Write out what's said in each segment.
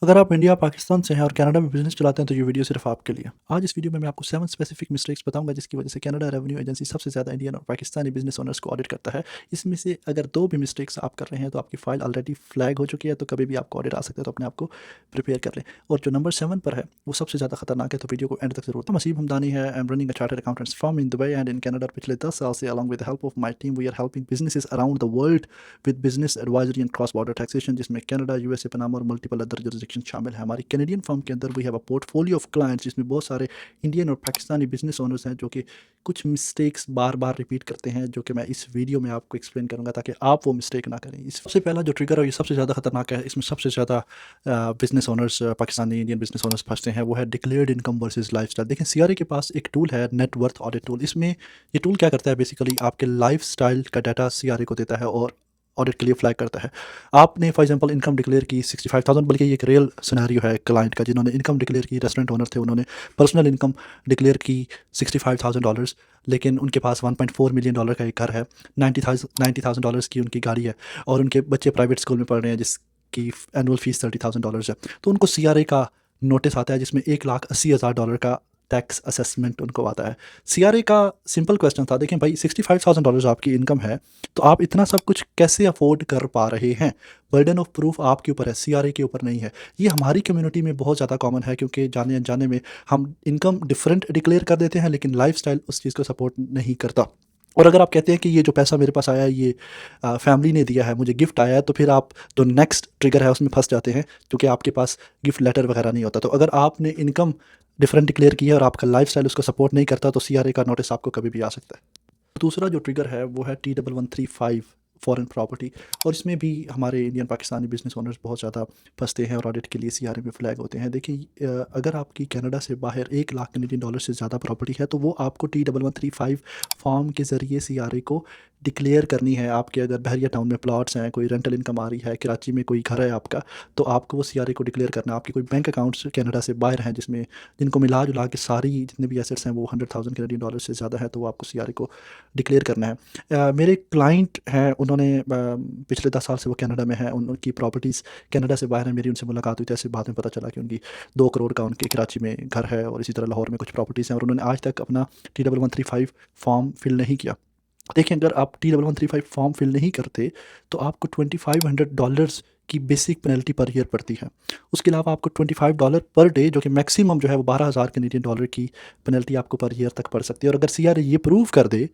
अगर आप इंडिया, पाकिस्तान से हैं और कनाडा में बिज़नेस चलाते हैं तो ये वीडियो सिर्फ आपके लिए। आज इस वीडियो में मैं आपको 7 स्पेसिफिक मिस्टेक्स बताऊंगा जिसकी वजह से कनाडा रेवेन्यू एजेंसी सबसे ज़्यादा इंडियन और पाकिस्तानी बिज़नेस ओनर्स को ऑडिट करता है। इसमें से अगर 2 भी मिस्टेक्स आप कर रहे हैं तो आपकी फ़ाइल ऑलरेडी फ्लैग हो चुकी है, तो कभी भी आपको ऑडिट आ सकता है, तो अपने आप को प्रिपेयर कर लें। और जो नंबर 7 पर है वो सबसे ज़्यादा खतरनाक है, तो वीडियो को एंड तक जरूर। मसीब हमदानी है। I am running a chartered accountants firm in Dubai and in Canada. पिछले 10 साल से along with the help of my team we are helping businesses around the world with business advisory and cross border taxation, जिसमें Canada, USA, Panama और multiple other jurisdiction शामिल है। हमारी Canadian firm के अंदर we have a portfolio of clients जिसमें बहुत सारे इंडियन और पाकिस्तानी बिजनेस ओनर्स हैं जो कि कुछ मिस्टेक्स बार बार रिपीट करते हैं, जो कि मैं इस वीडियो में आपको एक्सप्लेन करूंगा ताकि आप वो मिस्टेक ना करें। इस सबसे पहला जो ट्रिगर है ये सबसे ज़्यादा खतरनाक है। इसमें सबसे ज़्यादा business owners, Pakistani Indian business owners फंसते हैं, वो है डिक्लेयर्ड इनकम वर्सेस लाइफस्टाइल। देखिए सीआरए के पास एक टूल है, नेट वर्थ ऑडिट टूल। इसमें ये टूल क्या करता है, बेसिकली आपके लाइफस्टाइल का डाटा सीआरए को देता है और ऑडिट के लिए फ्लैग करता है। आपने फॉर एग्जांपल इनकम डिक्लेयर की 65,000, बल्कि ये एक रियल सिनेरियो है क्लाइंट का जिन्होंने इनकम डिक्लेयर की। रेस्टोरेंट ओनर थे, उन्होंने पर्सनल इनकम डिक्लेयर की $65,000, लेकिन उनके पास $1.4 मिलियन का एक घर है, $90,000 की उनकी गाड़ी है और उनके बच्चे प्राइवेट स्कूल में पढ़ रहे हैं जिसकी एनुअल फीस $30,000 है। तो उनको सीआरए का नोटिस आता है जिसमें $1,80,000 का टैक्स असेसमेंट उनको आता है। सीआरए का सिंपल क्वेश्चन था, देखें भाई $65,000 आपकी इनकम है, तो आप इतना सब कुछ कैसे अफोर्ड कर पा रहे हैं? बर्डन ऑफ प्रूफ आपके ऊपर है, सीआरए के ऊपर नहीं है। ये हमारी कम्युनिटी में बहुत ज़्यादा कॉमन है क्योंकि जाने अनजाने में हम इनकम डिफरेंट डिक्लेयर कर देते हैं, लेकिन लाइफस्टाइल उस चीज़ को सपोर्ट नहीं करता। और अगर आप कहते हैं कि ये जो पैसा मेरे पास आया है ये फैमिली ने दिया है, मुझे गिफ्ट आया है, तो फिर आप जो नेक्स्ट ट्रिगर है उसमें फंस जाते हैं क्योंकि आपके पास गिफ्ट लेटर वगैरह नहीं होता। तो अगर आपने इनकम डिफरेंट डिक्लेयर की है और आपका लाइफस्टाइल उसको सपोर्ट नहीं करता, तो सीआरए का नोटिस आपको कभी भी आ सकता है। दूसरा जो ट्रिगर है वो है T1135 फॉरेन प्रॉपर्टी, और इसमें भी हमारे इंडियन पाकिस्तानी बिजनेस ओनर्स बहुत ज़्यादा फंसते हैं और ऑडिट के लिए सीआरए में फ्लैग होते हैं। देखिए अगर आपकी कनाडा से बाहर $1,00,000 से ज़्यादा प्रॉपर्टी है तो वो आपको T1135 फॉर्म के ज़रिए सीआरए को डिक्लेयर करनी है। आपके अगर बहरिया टाउन में प्लॉट्स हैं, कोई रेंटल इनकम आ रही है, कराची में कोई घर है आपका, तो आपको वो सीआरए को डिक्लेयर करना है। आपके कोई बैंक अकाउंट्स कनाडा से बाहर हैं जिसमें जिनको मिला जुला के सारी जितने भी एसेट्स हैं वो $100,000 से ज़्यादा है, तो वो आपको सीआरए को डिक्लेयर करना है। मेरे क्लाइंट हैं, उन्होंने पिछले 10 साल से वो कनाडा में हैं, उनकी प्रॉपर्टीज़ कनाडा से बाहर हैं। मेरी उनसे मुलाकात हुई थी, ऐसे बाद में पता चला कि उनकी 2 करोड़ का उनके कराची में घर है और इसी तरह लाहौर में कुछ प्रॉपर्टीज़ हैं और उन्होंने आज तक अपना T1135 फॉर्म फिल नहीं किया। देखिए अगर आप T1135 फॉर्म फिल नहीं करते तो आपको $2,500 की बेसिक पेनल्टी पर ईयर पड़ती है। उसके अलावा आपको $25 पर डे, जो कि मैक्सिमम जो है वो 12,000 कैनेडियन डॉलर की पेनल्टी आपको पर ईयर तक पड़ सकती है। और अगर सीआरए ये प्रूव कर दे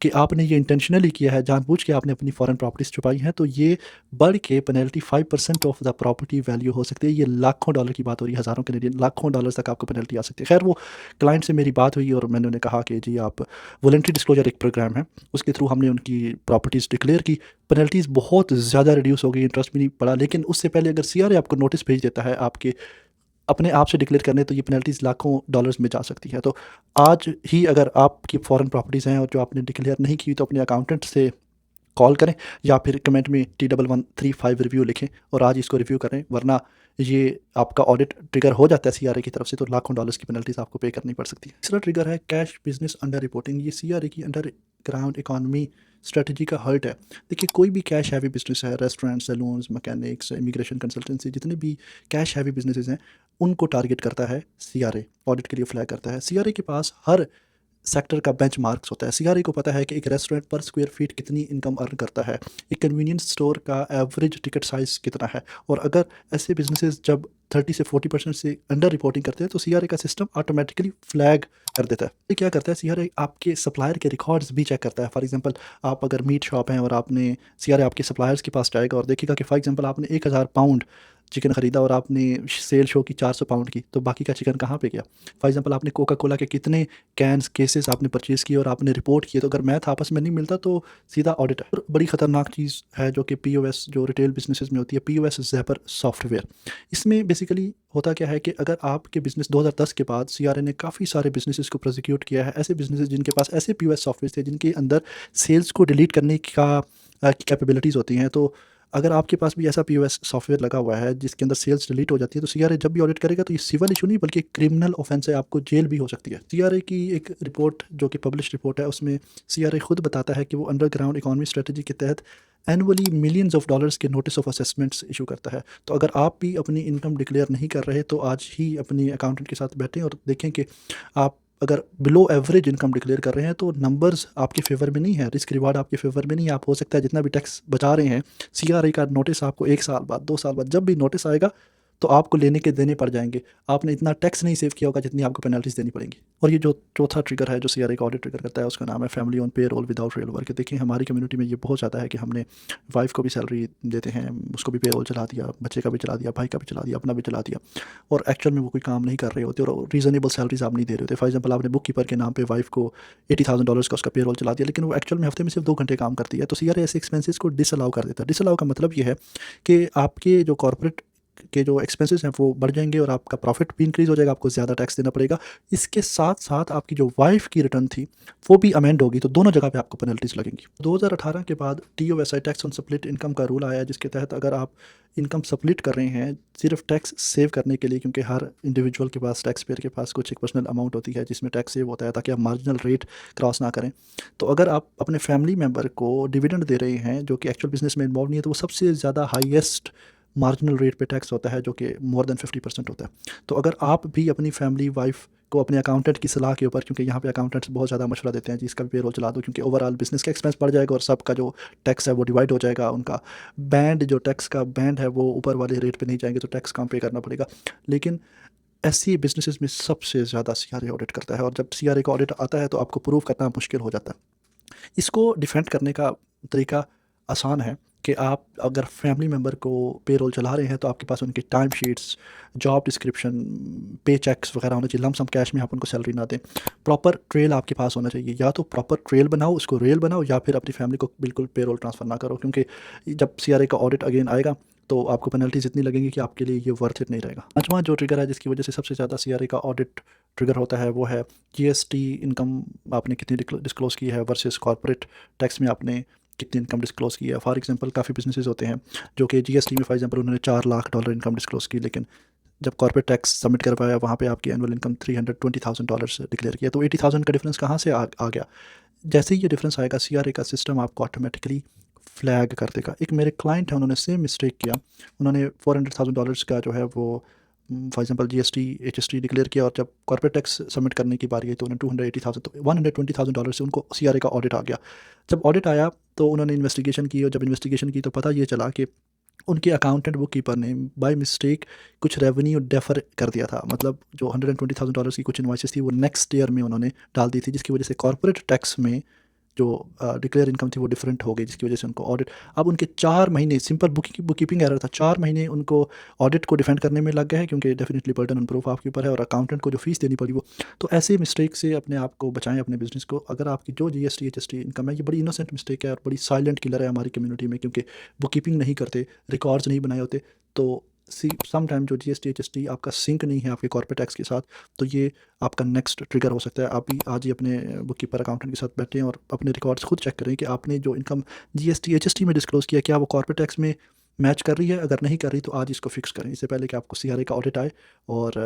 कि आपने ये इंटेंशनली किया है, जानबूझ के आपने अपनी फॉरेन प्रॉपर्टीज़ छुपाई हैं, तो ये बढ़ के penalty 5% of the property value हो सकती है। ये लाखों डॉलर की बात हो रही है, हज़ारों कैनेडियन, लाखों डॉलर तक आपको पेनल्टी आ सकती है। खैर वो क्लाइंट से मेरी बात हुई और मैंने उन्हें कहा कि जी आप वॉलंटरी डिस्क्लोजर एक प्रोग्राम है, उसके थ्रू हमने उनकी प्रॉपर्टीज़ डिक्लेयर की, पेनल्टीज़ बहुत ज़्यादा रिड्यूस हो गई, इंटरेस्ट भी नहीं पड़ा। लेकिन उससे पहले अगर सीआरए आपको नोटिस भेज देता है आपके अपने आप से डिक्लेयर करने, तो ये पेनल्टीज़ लाखों डॉलर्स में जा सकती है। तो आज ही अगर आपकी फॉरेन प्रॉपर्टीज़ हैं और जो आपने डिक्लेयर नहीं की, तो अपने अकाउंटेंट से कॉल करें या फिर कमेंट में T1135 रिव्यू लिखें और आज इसको रिव्यू करें, वरना ये आपका ऑडिट ट्रिगर हो जाता है सीआरए की तरफ से, तो लाखों डॉलर्स की पेनल्टीज आपको पे करनी पड़ सकती है। तीसरा ट्रिगर है कैश बिजनेस अंडर रिपोर्टिंग। ये सीआरए की अंडर ग्राउंड इकॉनमी स्ट्रेटजी का हर्ट है। देखिए कोई भी कैश हैवी बिजनेस है, restaurant, saloons, mechanics, immigration consultancy, जितने भी कैश हैवी बिजनेसेस हैं उनको टारगेट करता है सीआरए, ऑडिट के लिए फ्लैग करता है। सीआरए के पास हर सेक्टर का बेंचमार्क्स होता है। सीआरए को पता है कि एक रेस्टोरेंट पर स्क्वायर फीट कितनी इनकम अर्न करता है, एक कन्वीनियंस स्टोर का एवरेज टिकट साइज़ कितना है, और अगर ऐसे बिजनेसेस जब 30 से 40% से अंडर रिपोर्टिंग करते हैं तो सीआरए का सिस्टम ऑटोमेटिकली फ्लैग कर देता है। ये क्या करता है, सीआरए आपके सप्लायर के रिकॉर्ड्स भी चेक करता है। फॉर एग्जांपल आप अगर मीट शॉप हैं और आपने, सीआरए आपके सप्लायर्स के पास जाएगा और देखेगा कि फॉर एग्जांपल आपने 1,000 पाउंड चिकन ख़रीदा और आपने सेल शो की 400 पाउंड की, तो बाकी का चिकन कहाँ पे गया? फॉर एग्जांपल आपने कोका कोला के कितने कैंस केसेस आपने परचेज़ किए और आपने रिपोर्ट किए, तो अगर मैथ आपस में नहीं मिलता तो सीधा ऑडिट है। और बड़ी ख़तरनाक चीज़ है जो कि पीओएस, जो रिटेल बिजनेसेस में होती है, पीओएस ज़ैपर सॉफ्टवेयर। इसमें बेसिकली होता क्या है कि अगर आपके बिज़नेस 2010 के बाद सीआरए ने काफ़ी सारे बिजनेसेस को प्रोसिक्यूट किया है, ऐसे बिजनेसेस जिनके पास ऐसे पीओएस सॉफ्टवेयर थे जिनके अंदर सेल्स को डिलीट करने का की कैपेबिलिटीज़ होती हैं। तो अगर आपके पास भी ऐसा पीओएस सॉफ्टवेयर लगा हुआ है जिसके अंदर सेल्स डिलीट हो जाती है, तो सीआरए जब भी ऑडिट करेगा तो ये सिविल इशू नहीं बल्कि क्रिमिनल ऑफेंस है, आपको जेल भी हो सकती है। सीआरए की एक रिपोर्ट जो कि पब्लिश रिपोर्ट है, उसमें सीआरए खुद बताता है कि वो अंडरग्राउंड इकोनॉमी स्ट्रेटजी के तहत एनुअली मिलियंस ऑफ डॉलर्स के नोटिस ऑफ असेसमेंट्स इशू करता है। तो अगर आप भी अपनी इनकम डिक्लेयर नहीं कर रहे तो आज ही अपनी अकाउंटेंट के साथ बैठें और देखें कि आप अगर बिलो एवरेज इनकम डिक्लेयर कर रहे हैं तो नंबर्स आपके फेवर में नहीं है, रिस्क रिवार्ड आपके फेवर में नहीं है। आप हो सकता है जितना भी टैक्स बचा रहे हैं, सीआरआई का नोटिस आपको 1 साल बाद 2 साल बाद जब भी नोटिस आएगा तो आपको लेने के देने पड़ जाएंगे। आपने इतना टैक्स नहीं सेव किया होगा जितनी आपको पेनल्टीज देनी पड़ेंगी। और ये जो चौथा ट्रिगर है जो सीआरआई का ऑडिट ट्रिगर करता है, उसका नाम है फैमिली ऑन पे रोल विदाउट रियल वर्क। देखिए हमारी कम्युनिटी में ये बहुत ज़्यादा है कि हमने वाइफ को भी सैलरी देते हैं, उसको भी पे रोल चला दिया, बच्चे का भी चला दिया, भाई का भी चला दिया, अपना भी चला दिया, और एक्चुअल में वो कोई काम नहीं कर रहे होते और रीज़नेबल सैलरीज आप नहीं दे रहे होते। फॉर एग्जाम्पल आपने बुक कीपर के नाम पे वाइफ को $80,000 का उसका पे रोल चला दिया, लेकिन वो एक्चुअल में हफ्ते में सिर्फ 2 घंटे काम करती है। तो सीआरआई ऐसे एक्सपेंसेस को डिसअलाउ कर देता है। डिसअलाउ का मतलब ये है कि आपके जो कॉर्पोरेट के जो एक्सपेंसेस हैं वो बढ़ जाएंगे और आपका प्रॉफिट भी इंक्रीज़ हो जाएगा, आपको ज़्यादा टैक्स देना पड़ेगा। इसके साथ साथ आपकी जो वाइफ की रिटर्न थी वो भी अमेंड होगी, तो दोनों जगह पे आपको पेनल्टीज लगेंगी। 2018 के बाद टीओएसआई टैक्स ऑन स्प्लिट इनकम का रूल आया, जिसके तहत अगर आप इनकम स्प्लिट कर रहे हैं सिर्फ टैक्स सेव करने के लिए, क्योंकि हर इंडिविजुअल के पास, टैक्स पेयर के पास कुछ एक पर्सनल अमाउंट होती है जिसमें टैक्स सेव होता है ताकि आप मार्जिनल रेट क्रॉस ना करें। तो अगर आप अपने फैमिली मेम्बर को डिविडेंड दे रहे हैं जो कि एक्चुअल बिजनेस में इन्वॉल्व नहीं है, तो वो सबसे ज़्यादा हाईएस्ट मार्जिनल रेट पे टैक्स होता है जो कि मोर देन 50% होता है। तो अगर आप भी अपनी फैमिली वाइफ को अपने अकाउंटेंट की सलाह के ऊपर, क्योंकि यहाँ पे अकाउंटेंट्स बहुत ज़्यादा मशवरा देते हैं जी इसका भी पेरोल चला दो, क्योंकि ओवरऑल बिजनेस का एक्सपेंस बढ़ जाएगा और सबका जो टैक्स है वो डिवाइड हो जाएगा, उनका बैंड जो टैक्स का बैंड है वो ऊपर वाले रेट पे नहीं जाएंगे तो टैक्स कम पे करना पड़ेगा। लेकिन ऐसी बिजनेसेस में सबसे ज़्यादा सीआरए ऑडिट करता है, और जब सीआरए का ऑडिट आता है तो आपको प्रूव करना मुश्किल हो जाता है। इसको डिफेंड करने का तरीका आसान है कि आप अगर फैमिली मेम्बर को पेरोल चला रहे हैं तो आपके पास उनकी टाइम शीट्स, जॉब डिस्क्रिप्शन, पे चेक्स वगैरह होना चाहिए। लमसम कैश में आप उनको सैलरी ना दें, प्रॉपर ट्रेल आपके पास होना चाहिए। या तो प्रॉपर ट्रेल बनाओ, उसको रियल बनाओ, या फिर अपनी फैमिली को बिल्कुल पेरोल ट्रांसफ़र ना करो, क्योंकि जब सीआरए का ऑडिट अगेन आएगा तो आपको पेनल्टीज इतनी लगेंगी कि आपके लिए ये वर्थ इट नहीं रहेगा। पाँचवां जो ट्रिगर है जिसकी वजह से सबसे ज़्यादा सीआरए का ऑडिट ट्रिगर होता है वो है जीएसटी इनकम आपने कितनी डिस्क्लोज़ की है वर्सेस कॉर्पोरेट टैक्स में आपने कितनी इनकम डिस्क्लोज़ की है। फॉर एग्जांपल काफ़ी बिजनेसेस होते हैं जो कि जीएसटी में फॉर एग्जांपल उन्होंने $4 लाख इनकम डिस्क्लोज़ की, लेकिन जब कॉर्पोरेट टैक्स सबमिट कर पाया वहाँ पे आपकी एनुअल इनकम $320,000 डिक्लेयर किया। तो 80,000 का डिफरेंस कहाँ से आ गया? जैसे ही ये डिफरेंस आएगा सीआरए का सिस्टम आपको ऑटोमेटिकली फ्लैग कर देगा। एक मेरे क्लाइंट हैं, उन्होंने सेम मिस्टेक किया। उन्होंने $400,000 का जो है वो for example GST HST declare किया, और जब कॉर्पोरेट टैक्स सबमिट करने की बारी आई तो उन्हें 280,000 तो $120,000 से उनको सीआरए का ऑडिट आ गया। जब ऑडिट आया तो उन्होंने इन्वेस्टिगेशन की, और जब इन्वेस्टिगेशन की तो पता ये चला कि उनके अकाउंटेंट बुक कीपर ने बाय मिस्टेक कुछ रेवेन्यू डेफर कर दिया था। मतलब जो $120,000 की कुछ इनवॉइसेस थी वो नेक्स्ट ईयर में उन्होंने डाल दी थी, जिसकी वजह से कॉर्पोरेट टैक्स में जो डिक्लेयर इनकम थी वो डिफरेंट हो गई, जिसकी वजह से उनको ऑडिट, अब उनके 4 महीने सिंपल बुक कीपिंग एरर था, 4 महीने उनको ऑडिट को डिफेंड करने में लग गए हैं, क्योंकि डेफिनेटली बर्डन ऑन प्रूफ आपके ऊपर है और अकाउंटेंट को जो फीस देनी पड़ी वो। तो ऐसे मिस्टेक से अपने आप को बचाएं, अपने बिजनेस को। अगर आपकी जो जीएसटी एचएसटी इनकम है ये बड़ी इनोसेंट मिस्टेक है और बड़ी साइलेंट किलर है हमारी कम्युनिटी में, क्योंकि बुक कीपिंग नहीं करते, रिकॉर्ड्स नहीं बनाए होते। तो सम टाइम जो जीएसटी एचएसटी आपका सिंक नहीं है आपके कॉर्पोरेट टैक्स के साथ, तो ये आपका नेक्स्ट ट्रिगर हो सकता है। आप भी आज ही अपने बुक कीपर अकाउंटेंट के साथ बैठें और अपने रिकॉर्ड्स खुद चेक करें कि आपने जो इनकम जीएसटी एचएसटी में डिस्क्लोज़ किया क्या वो कॉर्पोरेट टैक्स में मैच कर रही है। अगर नहीं कर रही तो आज इसको फिक्स करें, इससे पहले कि आपको सीआरए का ऑडिट आए और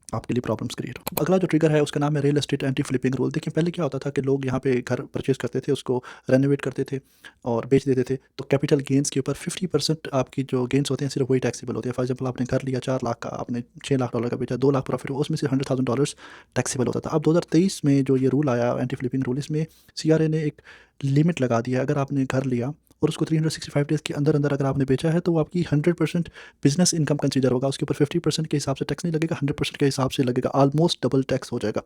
आपके लिए प्रॉब्लम्स क्रिएट हो। अगला जो ट्रिगर है उसका नाम है real estate anti flipping rule. देखिए पहले क्या होता था कि लोग यहाँ पे घर परचेज करते थे, उसको रेनोवेट करते थे और बेच देते थे, तो कैपिटल गेंस के ऊपर 50% आपकी जो गेंस होते हैं सिर्फ वही टैक्सेबल होते हैं। फॉर एग्जाम्पल आपने घर लिया $4 लाख का, आपने $6 लाख का बेचा, 2 लाख प्रॉफिट हुआ, उसमें से $100,000 टैक्सेबल होता था। अब 2023 में जो ये रूल आया एंटी फ्लिपिंग रूल, इसमें सीआरए ने एक लिमिट लगा दिया है। अगर आपने घर लिया और उसको 365 डेज़ के अंदर अंदर अगर आपने बेचा है तो वो आपकी 100% बिजनेस इनकम कंसीडर होगा, उसके ऊपर 50% के हिसाब से टैक्स नहीं लगेगा, 100% के हिसाब से लगेगा, ऑलमोस्ट डबल टैक्स हो जाएगा।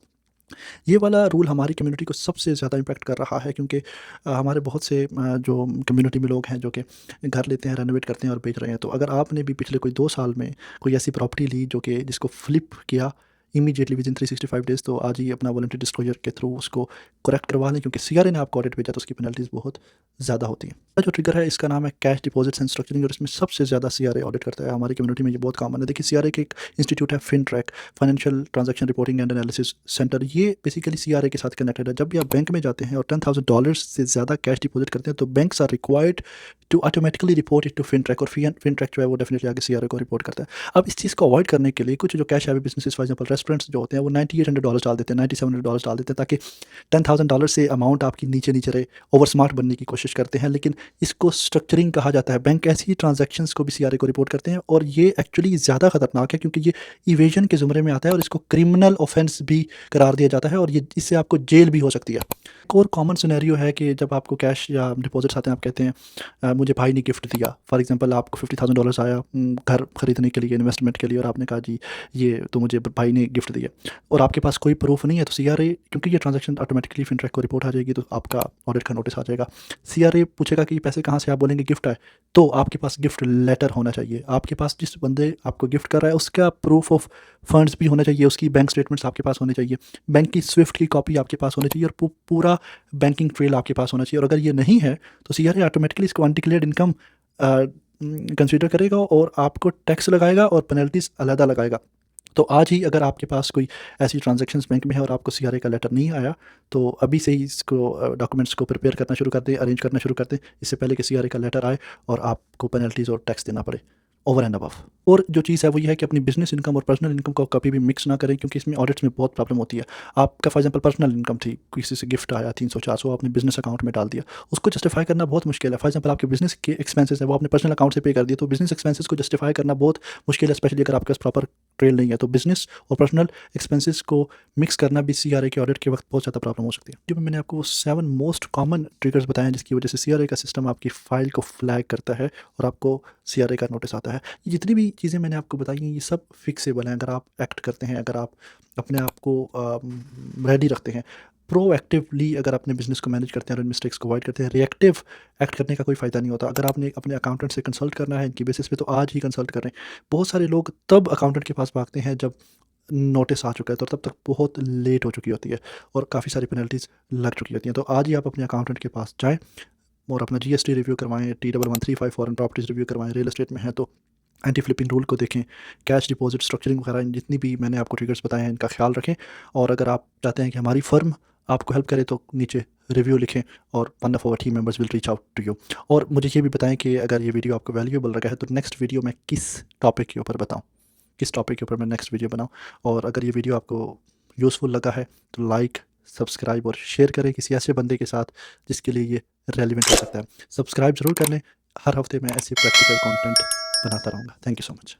ये वाला रूल हमारी कम्युनिटी को सबसे ज़्यादा इम्पैक्ट कर रहा है, क्योंकि हमारे बहुत से जो कम्युनिटी में लोग हैं जो कि घर लेते हैं, रेनोवेट करते हैं और बेच रहे हैं। तो अगर आपने भी पिछले कोई 2 साल में कोई ऐसी प्रॉपर्टी ली जो कि जिसको फ्लिप किया इमीडिएटली विदिन 365 डेज़, तो आज ही अपना वॉलंटरी डिस्क्लोजर के थ्रू उसको करेक्ट करवा लें, क्योंकि सीआरए ने आपको ऑडिट भेजा तो उसकी पेनल्टीज़ बहुत ज़्यादा होती हैं। जो ट्रिगर है इसका नाम है कैश डिपॉजिट्स एंड स्ट्रक्चरिंग और इसमें सबसे ज़्यादा सीआरए ऑडिट करता है। हमारी कम्युनिटी में ये बहुत कॉमन है। देखिए सीआरए के एक इंस्टीट्यूट है FINTRAC, financial transaction reporting and analysis centre. ये बेसिकली सीआरए के साथ कनेक्टेड है। जब भी आप बैंक में जाते हैं और $10,000 से ज़्यादा कैश डिपॉजिट करते हैं तो banks are required to automatically report it to FINTRAC और फिनट्रैक जो है वो डेफिनेटली आगे सीआरए को रिपोर्ट करता है। अब इस चीज़ को अवॉइड करने के लिए कुछ जो cash heavy business for example restaurants जो होते हैं वो $9,800 डाल देते हैं, $9,700 डाल देते हैं ताकि $10,000 से अमाउंट आपकी नीचे नीचे रहे। ओवर स्मार्ट बनने की कोशिश करते हैं, लेकिन इसको स्ट्रक्चरिंग कहा जाता है। बैंक ऐसी ट्रांजैक्शंस को भी सीआरए को रिपोर्ट करते हैं और ये एक्चुअली ज़्यादा खतरनाक है क्योंकि ये इवेजन के ज़ुमरे में आता है और इसको क्रिमिनल ऑफेंस भी करार दिया जाता है और ये इससे आपको जेल भी हो सकती है। एक और कॉमन सिनेरियो है कि जब आपको कैश या डिपॉजिट्स आते हैं, आप कहते हैं मुझे भाई ने गिफ्ट दिया। फॉर एग्जांपल आपको $50,000 आया घर खरीदने के लिए, इन्वेस्टमेंट के लिए, और आपने कहा जी ये तो मुझे भाई ने गिफ्ट दिया और आपके पास कोई प्रूफ नहीं है, तो सीआरए क्योंकि ये ट्रांजैक्शन ऑटोमेटिकली फिनट्रैक को रिपोर्ट आ जाएगी तो आपका ऑडिट का नोटिस आ जाएगा। सीआरए पूछेगा कि पैसे कहाँ से, आप बोलेंगे गिफ्ट आए, तो आपके पास गिफ्ट लेटर होना चाहिए। आपके पास जिस बंदे आपको गिफ्ट कर रहा है उसका प्रूफ ऑफ फंड्स भी होना चाहिए, उसकी बैंक स्टेटमेंट्स आपके पास होने चाहिए, बैंक की स्विफ्ट की कॉपी आपके पास होनी चाहिए और पूरा बैंकिंग ट्रेल आपके पास होना चाहिए। और अगर ये नहीं है तो सीआरए ऑटोमेटिकली इसको अनडिक्लेयर्ड इनकम कंसीडर करेगा और आपको टैक्स लगाएगा और पेनल्टीज अलहदा लगाएगा। तो आज ही अगर आपके पास कोई ऐसी ट्रांजैक्शंस बैंक में है और आपको सीआरए का लेटर नहीं आया तो अभी से ही इसको डॉक्यूमेंट्स को प्रिपेयर करना शुरू कर दें, अरेंज करना शुरू कर दें, इससे पहले कि सीआरए का लेटर आए और आपको पेनल्टीज़ और टैक्स देना पड़े ओवर एंड अबव। और जो चीज़ है वो ये है कि अपनी बिजनेस इनकम और पर्सनल इनकम को कभी भी मिक्स ना करें क्योंकि इसमें ऑडिट्स में बहुत प्रॉब्लम होती है। आपका फॉर एग्जांपल पर्सनल इनकम थी, किसी से गिफ्ट आया 300-400, आपने बिजनेस अकाउंट में डाल दिया, उसको जस्टिफाई करना बहुत मुश्किल है। फॉर एग्जांपल आपके बिजनेस के एक्सपेंसेस है वो आपने पर्सनल अकाउंट से पे कर दिए, तो बिजनेस एक्सपेंसेस को जस्टिफाई करना बहुत मुश्किल है, स्पेशली अगर आपके पास प्रॉपर ट्रेल नहीं है। तो बिजनेस और पर्सनल एक्सपेंसेस को मिक्स करना भी सीआरए के ऑडिट के वक्त बहुत ज़्यादा प्रॉब्लम हो सकती है। जो मैंने आपको 7 मोस्ट कॉमन ट्रिगर्स बताए हैं जिसकी वजह से सीआरए का सिस्टम आपकी फाइल को फ्लैग करता है और आपको सीआरए का नोटिस आता है। ये जितनी भी चीज़ें मैंने आपको बताई हैं ये सब फिक्सेबल हैं अगर आप एक्ट करते हैं, अगर आप अपने आप को रेडी रखते हैं, प्रोएक्टिवली अगर अपने बिजनेस को मैनेज करते हैं और मिस्टेक्स को अवॉइड करते हैं। रिएक्टिव एक्ट करने का कोई फ़ायदा नहीं होता। अगर आपने अपने अकाउंटेंट से कंसल्ट करना है इनकी बेसिस पे तो आज ही कंसल्ट करें। बहुत सारे लोग तब अकाउंटेंट के पास भागते हैं जब नोटिस आ चुका है, तो तब तक बहुत लेट हो चुकी होती है और काफ़ी सारी पेनल्टीज़ लग चुकी होती हैं। तो आज ही आप अपने अकाउंटेंट के पास जाएँ और अपना जीएसटी रिव्यू करवाएँ, T1135 फॉरेन प्रॉपर्टीज़ रिव्यू करवाएँ, रियल एस्टेट में है तो एंटी फ्लिपिंग रूल को देखें, कैश डिपॉजिट स्ट्रक्चरिंग वगैरह जितनी भी मैंने आपको ट्रिगर्स बताए हैं इनका ख्याल रखें। और अगर आप चाहते हैं कि हमारी फ़र्म आपको हेल्प करे तो नीचे रिव्यू लिखें और one of our team members will reach out to you. और मुझे ये भी बताएं कि अगर ये वीडियो आपको वैल्यूएबल लगा है तो नेक्स्ट वीडियो मैं किस टॉपिक के ऊपर बताऊँ, किस टॉपिक के ऊपर मैं नेक्स्ट वीडियो बनाऊँ। और अगर ये वीडियो आपको यूज़फुल लगा है तो लाइक, सब्सक्राइब और शेयर करें किसी ऐसे बंदे के साथ जिसके लिए ये रेलिवेंट हो सकता है। सब्सक्राइब ज़रूर कर लें, हर हफ्ते मैं ऐसे प्रैक्टिकल कंटेंट बनाता रहूँगा। Thank you so much.